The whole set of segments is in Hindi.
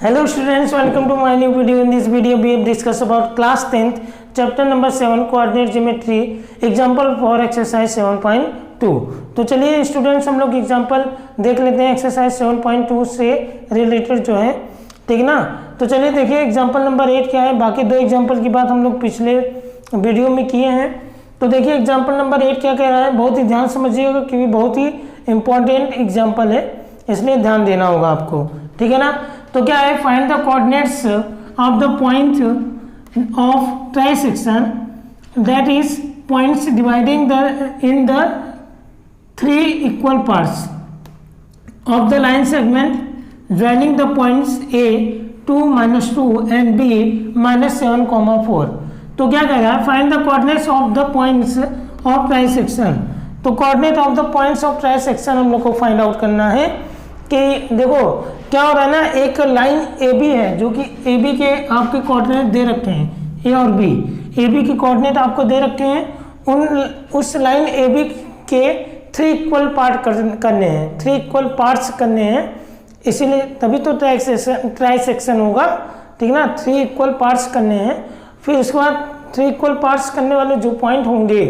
Hello students, welcome to my new video. In this video we have discussed about class 10th chapter number 7 coordinate geometry example for exercise 7.2. तो चलिए स्टूडेंट्स हम लोग एग्जाम्पल देख लेते हैं एक्सरसाइज 7.2 से रिलेटेड जो है, ठीक ना। तो चलिए देखिए एग्जाम्पल नंबर 8 क्या है। बाकी दो एग्जाम्पल की बात हम लोग पिछले वीडियो में किए हैं। तो देखिए एग्जाम्पल नंबर 8 क्या कह रहा है, बहुत ही ध्यान समझिएगा क्योंकि बहुत ही इंपॉर्टेंट एग्जाम्पल है, इसलिए ध्यान देना होगा आपको, ठीक है ना। तो क्या है, find the coordinates of the point of trisection that is points dividing the in the 3 equal parts of the line segment joining the points A 2 -2 and B -7, 4। तो क्या कह रहा है, find the coordinates of the points of trisection. तो coordinate of the points of trisection हम लोग को फाइंड आउट करना है कि देखो क्या हो रहा है ना, एक लाइन AB है जो कि AB के आपके कोऑर्डिनेट दे रखे हैं, A और B। AB के कोऑर्डिनेट आपको दे रखे हैं, उस लाइन AB के 3 इक्वल पार्ट करने हैं, 3 इक्वल पार्ट्स करने हैं, इसीलिए तभी तो ट्राइसेक्शन होगा, ठीक ना। 3 इक्वल पार्ट्स करने हैं, फिर उसके बाद 3 इक्वल पार्ट्स करने वाले जो पॉइंट होंगे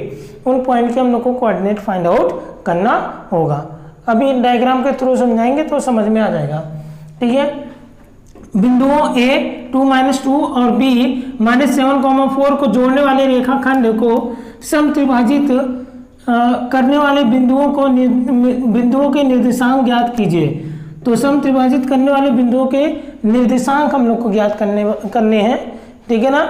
उन पॉइंट के हम लोग को कोऑर्डिनेट फाइंड आउट करना होगा। अभी डायग्राम के थ्रू समझाएंगे तो समझ में आ जाएगा, ठीक है। बिंदुओं A 2 -2 और B -7, 4 को जोड़ने वाले रेखाखंड को समत्रिभाजित करने वाले बिंदुओं के निर्देशांक ज्ञात कीजिए। तो समत्रिभाजित करने वाले बिंदुओं के निर्देशांक हम लोग को ज्ञात करने हैं, ठीक है ना।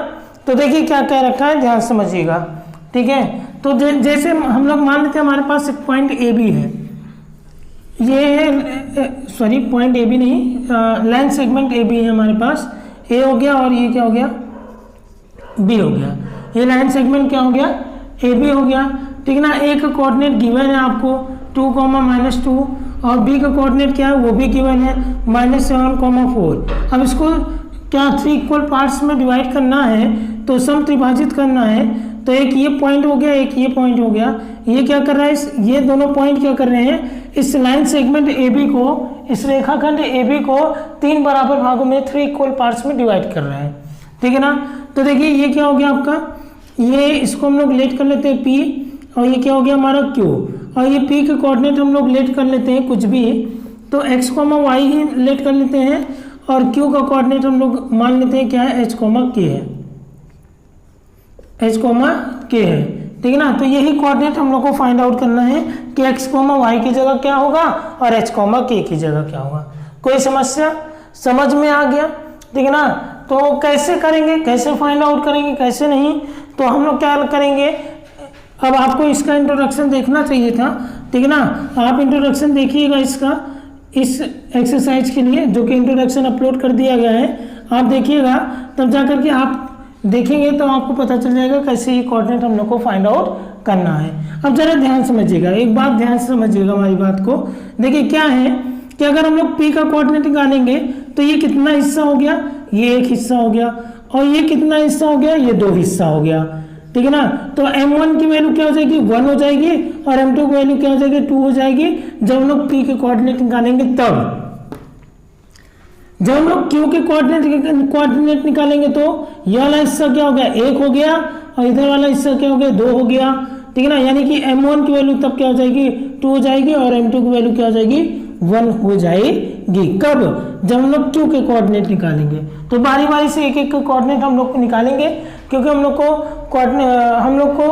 तो देखिए क्या कह रखा है, ध्यान समझिएगा, ठीक है। तो जैसे हम लोग मान लेते हैं हमारे पास एक पॉइंट AB है, ये सॉरी पॉइंट AB नहीं, लाइन सेगमेंट AB है हमारे पास, A हो गया और ये क्या हो गया, B हो गया। ये लाइन सेगमेंट क्या हो गया, AB हो गया, ठीक है ना। A का कोऑर्डिनेट गिवन है आपको 2, -2 और B का कोऑर्डिनेट क्या है, वो भी गिवन है -7, 4। अब इसको क्या 3 इक्वल पार्ट्स में डिवाइड करना है, तो समत्रिभाजित करना है। तो एक ये पॉइंट हो गया, एक ये पॉइंट हो गया। ये क्या कर रहा है, ये दोनों पॉइंट क्या कर रहे हैं, इस लाइन सेगमेंट AB को, इस रेखाखंड AB को 3 बराबर भागों में 3 इक्वल पार्ट्स में डिवाइड कर रहे हैं, ठीक है ना। तो देखिए ये क्या हो गया आपका, ये इसको हम लोग लेट कर लेते हैं P, और ये क्या हो गया हमारा Q, और ये P के कोऑर्डिनेट हम लोग लेट कर लेते हैं कुछ भी, तो x, y ही लेट कर लेते हैं, और Q का कोऑर्डिनेट हम लोग मान लेते हैं क्या है, h, k है, h, k है, ठीक है ना। तो यही कोऑर्डिनेट हम लोग को फाइंड आउट करना है कि x, y की जगह क्या होगा और h, k की जगह क्या होगा। कोई समस्या समझ में आ गया, ठीक है ना। तो कैसे करेंगे, कैसे फाइंड आउट करेंगे, कैसे नहीं, तो हम लोग क्या करेंगे, अब आपको इसका इंट्रोडक्शन देखना चाहिए था, ठीक है ना। आप इंट्रोडक्शन देखिएगा इसका, इस एक्सरसाइज के लिए जो कि इंट्रोडक्शन अपलोड कर दिया गया है, आप देखिएगा, तब जा करके आप देखेंगे तो आपको पता चल जाएगा कैसे ये कोऑर्डिनेट हम लोग को फाइंड आउट करना है। अब जरा ध्यान समझिएगा, एक बात ध्यान से समझिएगा हमारी बात को। देखिए क्या है कि अगर हम लोग P का कोऑर्डिनेट निकालेंगे तो ये कितना हिस्सा हो गया, ये एक हिस्सा हो गया, और ये कितना हिस्सा हो गया, ये 2 हिस्सा हो गया, ठीक है ना। तो M1 की वैल्यू क्या हो जाएगी, 1 हो जाएगी, और M2 की वैल्यू क्या हो जाएगी, 2 हो जाएगी। जब हम लोग P के कोऑर्डिनेट निकालेंगे तब, जब हम लोग Q के कोऑर्डिनेट निकालेंगे तो यह वाला हिस्सा क्या हो गया, 1 हो गया, और इधर वाला हिस्सा क्या हो गया, 2 हो गया, ठीक है ना। यानी कि M1 की वैल्यू तब क्या हो जाएगी, 2 हो जाएगी, और M2 की वैल्यू क्या हो जाएगी, 1 हो जाएगी। कब, जब हम लोग Q के कोऑर्डिनेट निकालेंगे। तो बारी बारी से एक एक कोऑर्डिनेट हम लोग निकालेंगे, क्योंकि हम लोग को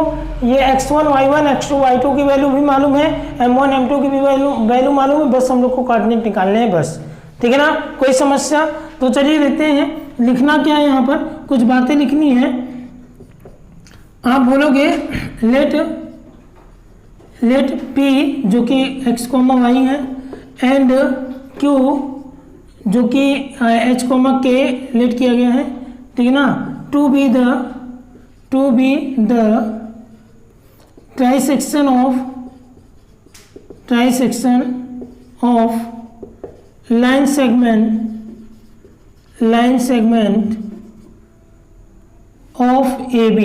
ये x1, y1, x2, y2 की वैल्यू भी मालूम है, M1, M2 की भी वैल्यू मालूम है, बस हम लोग को कोऑर्डिनेट निकालने हैं बस, ठीक है ना। कोई समस्या, तो चलिए देखते हैं लिखना क्या है, यहाँ पर कुछ बातें लिखनी है। आप बोलोगे लेट P जो कि x, y है, एंड Q जो कि h, k लेट किया गया है, ठीक है ना, to be the trisection of line segment of AB,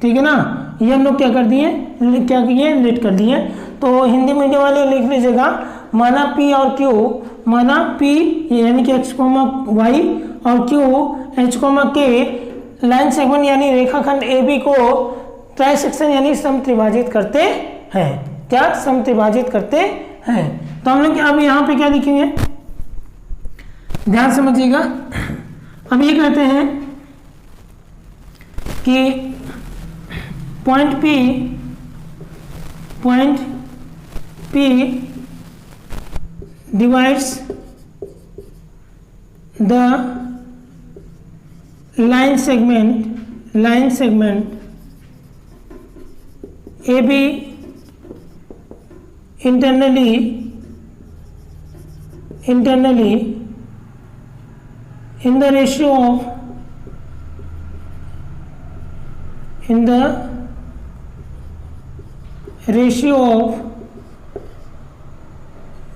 ठीक है ना। ये हम लोग क्या कर दिए, लेट कर दिए। तो हिंदी मीडियम वाले लिख लीजिएगा, माना P और Q, माना P यानी कि x, y और Q h, k line segment यानी रेखाखंड AB को ट्राइसेक्शन यानी समत्रिभाजित करते हैं। क्या समत्रिभाजित करते हैं? तो हम लोग अब यहाँ पे क्या लिखेंगे, ध्यान समझिएगा। अब ये कहते हैं कि point P divides the line segment AB internally in the ratio of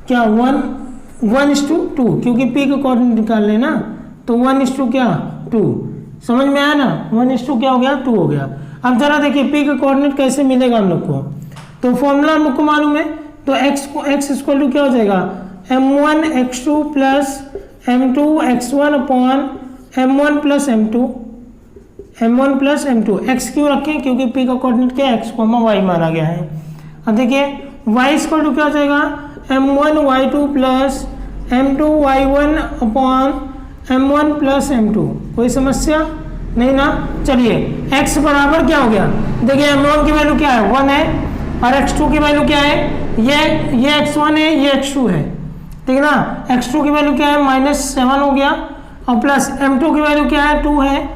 क्या 1:2, क्योंकि P का कोऑर्डिनेट निकाल लेना, तो 1:2 क्या 2, समझ में आया ना। 1:2 क्या हो गया 2 हो गया। अब जरा देखिए P का कोऑर्डिनेट कैसे मिलेगा हम लोग को, तो फॉर्मूला हम लोग को मालूम है, तो x इक्वल टू क्या हो जाएगा m1 x2 plus m2 x1 upon m1 plus m2 x क्यों रखें, क्योंकि P का कोऑर्डिनेट क्या है x, y माना गया है। अब देखिए y इक्वल टू क्या हो जाएगा m1 y2 plus m2 y1 upon m1 plus m2। कोई समस्या नहीं ना। चलिए x बराबर क्या हो गया, देखिए m1 की वैल्यू क्या है 1 है और x2 की वैल्यू क्या है, ये x1 है, ये x2 है, ठीक है ना। x2 की वैल्यू क्या है -7 हो गया और प्लस m2 की वैल्यू क्या है 2 है,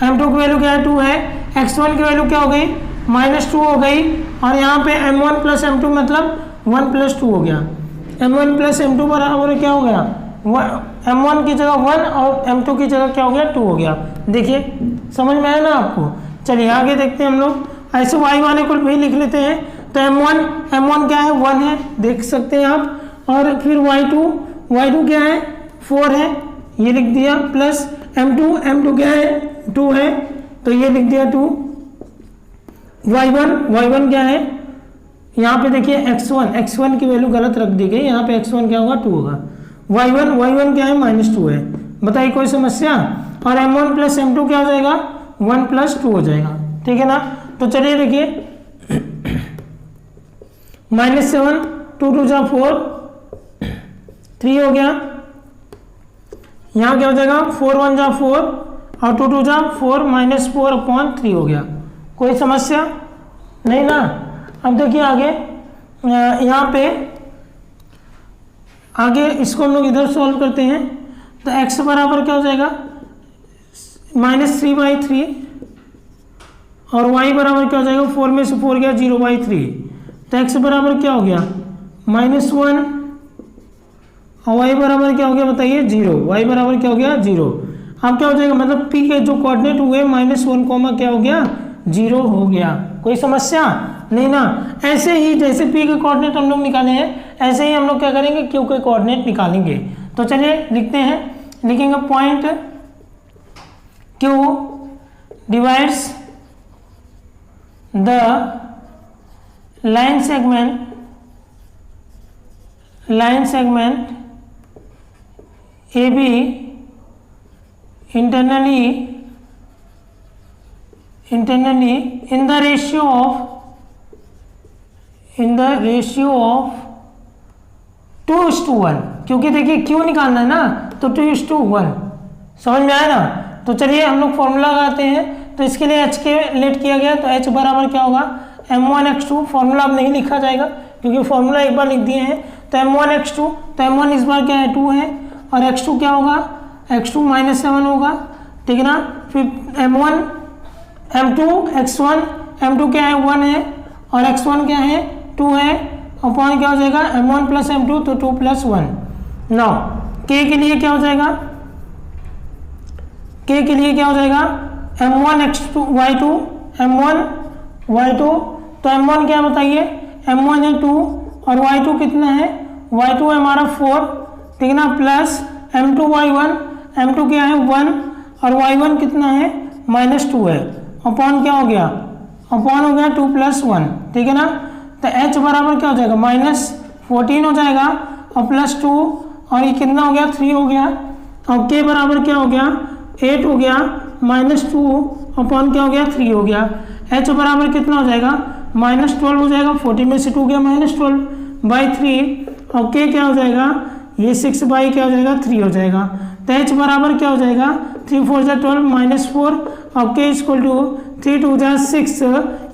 m2 की वैल्यू क्या है 2 है, x1 की वैल्यू क्या हो गई -2 हो गई, और यहाँ पे m1 प्लस m2 मतलब 1 प्लस 2 हो गया। m1 प्लस m2 बराबर क्या हो गया, m1 की जगह 1 और m2 की जगह क्या हो गया 2 हो गया। देखिए समझ में आया ना आपको। चलिए आगे देखते हैं हम लोग, ऐसे y वाले को भी लिख लेते हैं। तो m1 क्या है 1 है, देख सकते हैं आप, और फिर y2 क्या है 4 है, ये लिख दिया, प्लस m2 क्या है 2 है, तो ये लिख दिया 2। y1 क्या है, यहाँ पे देखिए x1 की वैल्यू गलत रख दी गई, यहाँ पे x1 क्या होगा 2 होगा। y1 क्या है -2 है, बताइए कोई समस्या। और m1 प्लस m2 क्या हो जाएगा 1 प्लस 2 हो जाएगा, ठीक है ना। तो चलिए देखिए -7 2 2 जा 4 3 हो गया, यहाँ क्या हो जाएगा 4 1 जा 4 और 2 2 जा 4 -4 अपॉन 3 हो गया। कोई समस्या नहीं ना। अब देखिए आगे, यहाँ पे आगे इसको हम लोग इधर सॉल्व करते हैं, तो x बराबर क्या हो जाएगा -3/3 और y बराबर क्या हो जाएगा 4 में से 4 गया 0/3, तो x बराबर क्या हो गया -1 और y बराबर क्या हो गया बताइए 0, y बराबर क्या हो गया 0। अब क्या हो जाएगा, मतलब p के जो कोऑर्डिनेट हुए -1 क्या हो गया 0 हो गया। कोई समस्या नहीं ना। ऐसे ही जैसे p के कोऑर्डिनेट हम लोग निकाले हैं, ऐसे ही हम लोग क्या करेंगे q के कोऑर्डिनेट निकालेंगे। तो चलिए लिखते हैं, लिखेंगे point q divides the line segment AB internally in the ratio of 2:1, क्योंकि देखिए क्यों निकालना है ना, तो 2:1 समझ में आया ना। तो चलिए हम लोग फॉर्मूला लगाते हैं, तो इसके लिए h के लेट किया गया, तो h बराबर क्या होगा m1 x2, फॉर्मूला अब नहीं लिखा जाएगा क्योंकि फॉर्मूला एक बार लिख दिए हैं। तो m1 x2, तो m1 इस बार क्या है 2 है, और x2 क्या होगा x2 -7 होगा, ठीक है ना। फिर m2 x1, m2 क्या है 1 है और x1 क्या है 2 है, अपॉन क्या हो जाएगा m1 प्लस m2, तो 2 + 1। नाउ k के लिए क्या हो जाएगा, k के लिए क्या हो जाएगा m1 x2 y2 m1 y2, तो m1 क्या बताइए m1 है 2 और y2 कितना है, y2 है हमारा 4, ठीक है ना, प्लस m2 y1, m2 क्या है 1 और y1 कितना है -2 है, अपॉन क्या हो गया, अपॉन हो गया 2 + 1, ठीक है ना। तो h बराबर क्या हो जाएगा -14 हो जाएगा, और प्लस 2 और ये कितना हो गया 3 हो गया और k बराबर क्या हो गया 8 हो गया -2 अपॉन क्या हो गया 3 हो गया। h बराबर कितना हो जाएगा -12 हो जाएगा, 40 में से 2 गया -12/3 और k क्या हो जाएगा ये 6 बाई क्या हो जाएगा 3 हो जाएगा। तो h बराबर क्या हो जाएगा 3 4 12 -4 और k इक्वल टू 3 2 6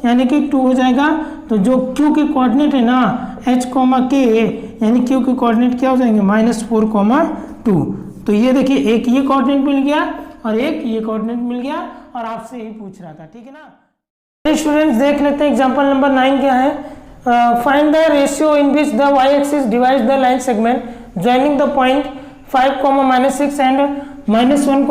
यानी कि 2 हो जाएगा। तो जो q के कोऑर्डिनेट है ना h k यानी q के कोऑर्डिनेट क्या हो जाएंगे -4 2। तो ये देखिए एक ये कोऑर्डिनेट मिल गया और एक ये कोऑर्डिनेट मिल गया और आपसे यही पूछ रहा था, ठीक है ना। स्टूडेंट्स देख लेते हैं एग्जांपल नंबर 9 क्या है। Find the ratio in which the y axis divides the line segment joining the point 5, -6 and -1,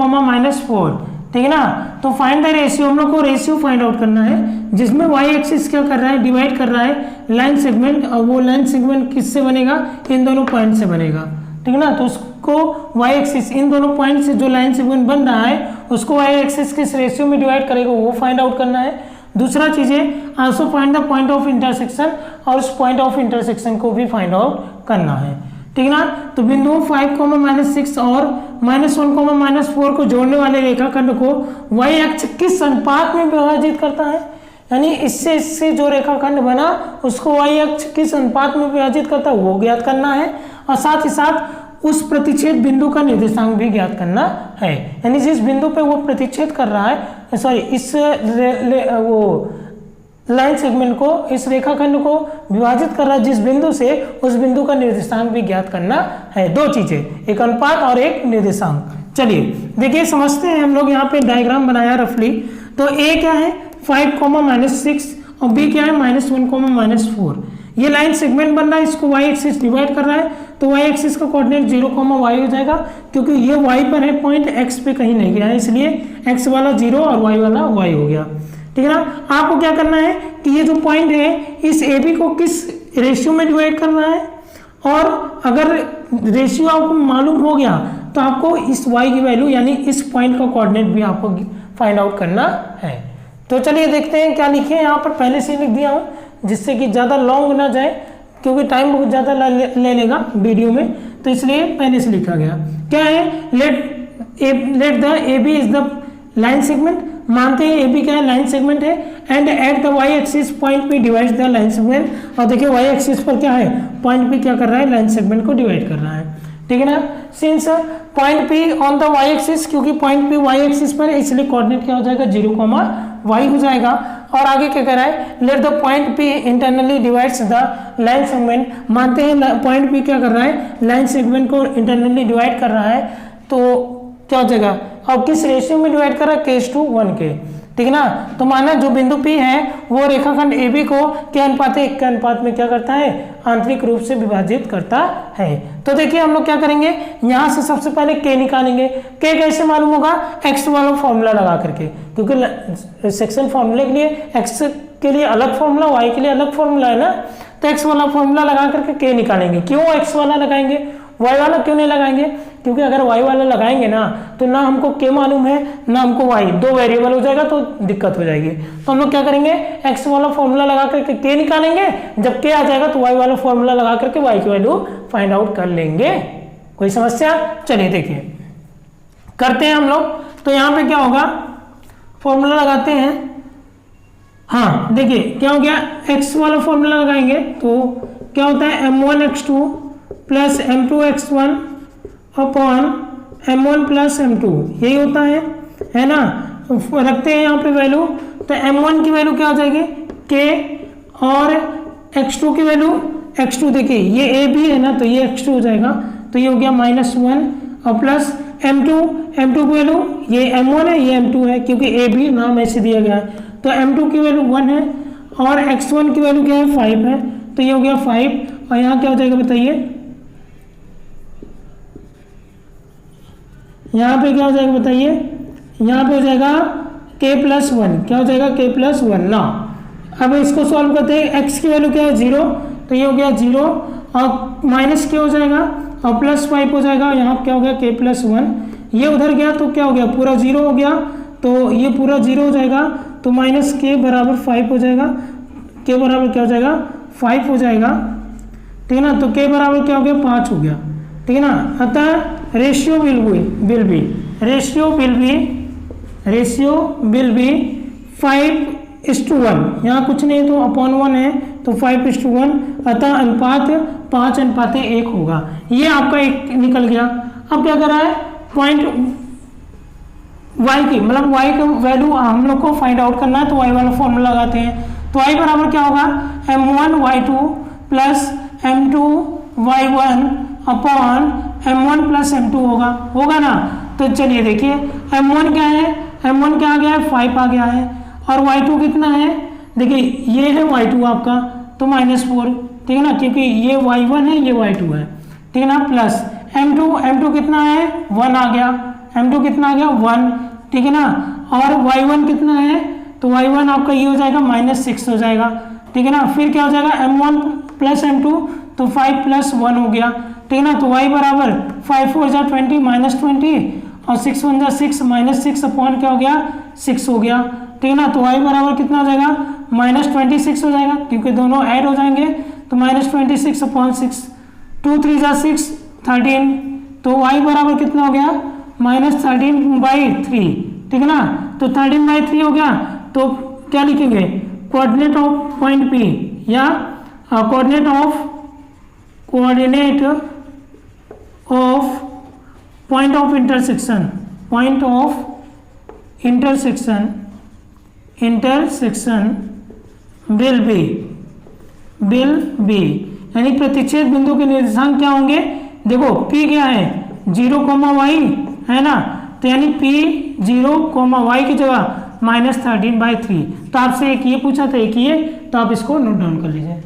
-4, ठीक है ना। तो फाइंड द रेशियो, हम लोग को रेशियो फाइंड आउट करना है जिसमें y एक्सिस क्या कर रहा है डिवाइड कर रहा है लाइन सेगमेंट, और वो लाइन सेगमेंट किससे बनेगा इन दोनों पॉइंट से बनेगा, ठीक है ना। तो उसको y एक्सिस इन दोनों पॉइंट से जो लाइन सेगमेंट बन रहा है उसको y एक्सिस किस रेशियो में डिवाइड करेगा वो फाइंड आउट करना है। दूसरा चीज है also find the point of intersection, और उस पॉइंट ऑफ इंटरसेक्शन को भी फाइंड आउट करना है, ठीक है ना। तो बिंदु 5, -6 और -1, -4 को जोड़ने वाले रेखाखंड को y अक्ष किस अनुपात में विभाजित करता है, यानी इससे जो रेखाखंड बना उसको y अक्ष किस अनुपात में विभाजित करता है वो ज्ञात करना है, और साथ ही साथ उस प्रतिच्छेद बिंदु का निर्देशांक भी ज्ञात करना है, यानी जिस बिंदु पे वो प्रतिच्छेद कर रहा है सॉरी इस वो लाइन सेगमेंट को इस रेखाखंड को विभाजित कर रहा है जिस बिंदु से उस बिंदु का निर्देशांक भी ज्ञात करना है। दो चीजें, एक अनुपात और एक निर्देशांक। चलिए देखिए समझते हैं हम लोग। यहाँ पे डायग्राम बनाया रफली। तो a क्या है 5, -6 और b क्या है -1, -4। ये लाइन सेगमेंट बन रहा है, इसको y एक्सिस डिवाइड कर रहा है, तो y एक्सिस का कोऑर्डिनेट 0, y हो जाएगा क्योंकि ये y पर है, पॉइंट x पे कहीं नहीं गया है, इसलिए x वाला 0 और y वाला y हो गया, ठीक है ना। आपको क्या करना है कि ये जो पॉइंट है इस AB को किस रेशियो में डिवाइड करना है, और अगर रेशियो आपको मालूम हो गया तो आपको इस y की वैल्यू यानी इस पॉइंट का कोऑर्डिनेट भी आपको फाइंड आउट करना है। तो चलिए देखते हैं क्या लिखे हैं। यहाँ पर पहले से लिख दिया हूँ जिससे कि ज़्यादा लॉन्ग ना जाए, क्योंकि टाइम बहुत ज़्यादा ले लेगा वीडियो में, तो इसलिए पहले से लिखा गया। क्या है let the AB is the line segment, मानते हैं AB क्या है लाइन सेगमेंट है, and at the y axis point P divides the line segment. और देखिए y एक्सिस पर क्या है पॉइंट P क्या कर रहा है लाइन सेगमेंट को डिवाइड कर रहा है, ठीक है ना। Since point P on the y axis, क्योंकि पॉइंट P y एक्सिस पर है इसलिए कोऑर्डिनेट क्या हो जाएगा 0, y हो जाएगा। और आगे क्या कह रहा है let the point P internally divides the line segment, मानते हैं पॉइंट P क्या कर रहा है लाइन सेगमेंट को इंटरनली डिवाइड कर रहा है, तो क्या हो जाएगा और किस रेशियो में डिवाइड कर रहा है k/1 के, ठीक है ना। तो माना जो बिंदु P है वो रेखाखंड AB को क्या अनुपात है 1 के अनुपात में क्या करता है आंतरिक रूप से विभाजित करता है। तो देखिए हम लोग क्या करेंगे यहाँ से सबसे पहले k निकालेंगे। k कैसे मालूम होगा x वाला फॉर्मूला लगा करके, क्योंकि सेक्शन फॉर्मूले के लिए x के लिए अलग फॉर्मूला y के लिए अलग फॉर्मूला है ना, तो x वाला फॉर्मूला लगा करके k निकालेंगे। क्यों x वाला लगाएंगे, y वाला क्यों नहीं लगाएंगे, क्योंकि अगर y वाला लगाएंगे ना तो ना हमको k मालूम है ना हमको y, दो वेरिएबल हो जाएगा तो दिक्कत हो जाएगी। तो हम लोग क्या करेंगे x वाला फॉर्मूला लगा करके k निकालेंगे, जब k आ जाएगा तो y वाला फॉर्मूला लगा करके y की वैल्यू फाइंड आउट कर लेंगे। कोई समस्या? चलिए देखिए करते हैं हम लोग। तो यहाँ पे क्या होगा फॉर्मूला लगाते हैं। हाँ देखिए क्या हो गया x वाला फॉर्मूला लगाएंगे तो क्या होता है m1x2 plus m2x1 upon m1 plus m2, यही होता है ना। रखते हैं यहाँ पे वैल्यू, तो m1 की वैल्यू क्या हो जाएगी k और x2 की वैल्यू x2, देखिए ये a भी है ना तो ये x2 हो जाएगा, तो ये हो गया -1 और प्लस m2 की वैल्यू ये m1 है ये m2 है, क्योंकि a भी नाम ऐसे दिया गया है, तो m2 की वैल्यू 1 है और x1 की वैल्यू क्या है 5 है, तो ये हो गया 5 और यहाँ क्या हो जाएगा बताइए, यहाँ पे क्या हो जाएगा बताइए, यहाँ पे हो जाएगा k+1, क्या हो जाएगा k+1 ना। अब इसको सॉल्व करते हैं, x की वैल्यू क्या है 0, तो ये हो गया 0 और माइनस k हो जाएगा और +5 हो जाएगा, यहाँ क्या हो गया k+1, ये उधर गया तो क्या हो गया पूरा 0 हो गया, तो ये पूरा 0 हो जाएगा, तो -k बराबर 5 हो जाएगा, k बराबर क्या हो जाएगा 5 हो जाएगा। ठीक है ना। तो k बराबर क्या हो गया 5 हो गया, ठीक है ना। अतः रेशियो विल बी 5:1, यहाँ कुछ नहीं तो अपॉन 1 है तो 5:1, अतः अनुपात 5:1 होगा। ये आपका एक निकल गया। अब क्या कर रहा है, पॉइंट y की मतलब y का वैल्यू हम लोग को फाइंड आउट करना है, तो y वाला फॉर्मूला लगाते हैं। तो y बराबर क्या होगा, m1y2 plus m2y1 upon m1 plus m2 होगा ना। तो चलिए देखिए m1 क्या है, m1 क्या आ गया है 5 आ गया है, और y2 कितना है, देखिए ये है y2 आपका तो -4, ठीक है ना, क्योंकि ये y1 है ये y2 है, ठीक है ना। प्लस m2 कितना है 1 आ गया, m2 कितना आ गया 1, ठीक है ना। और y1 कितना है, तो y1 आपका ये हो जाएगा -6 हो जाएगा, ठीक है ना। फिर क्या हो जाएगा m1 प्लस m2 तो 5 + 1 हो गया, ठीक है ना। तो y बराबर 5 4 जा 20 -20 और 6 1 जा 6 -6 अपॉन क्या हो गया 6 हो गया, ठीक है ना। तो y बराबर कितना हो जाएगा -26 हो जाएगा, क्योंकि दोनों ऐड हो जाएंगे तो -26 अपॉन 6, 2 3 जा 6 13, तो y बराबर कितना हो गया -13/3, ठीक है ना। तो 13/3 हो गया, तो क्या लिखेंगे कोऑर्डिनेट ऑफ पॉइंट P या coordinate of point of intersection will be यानी प्रतिच्छेद बिंदु के निर्देशांक क्या होंगे, देखो P क्या है 0, y है ना, तो यानी P 0, y की जगह -13/3। तो आपसे एक ये पूछा था एक ये, तो आप इसको नोट डाउन कर लीजिए।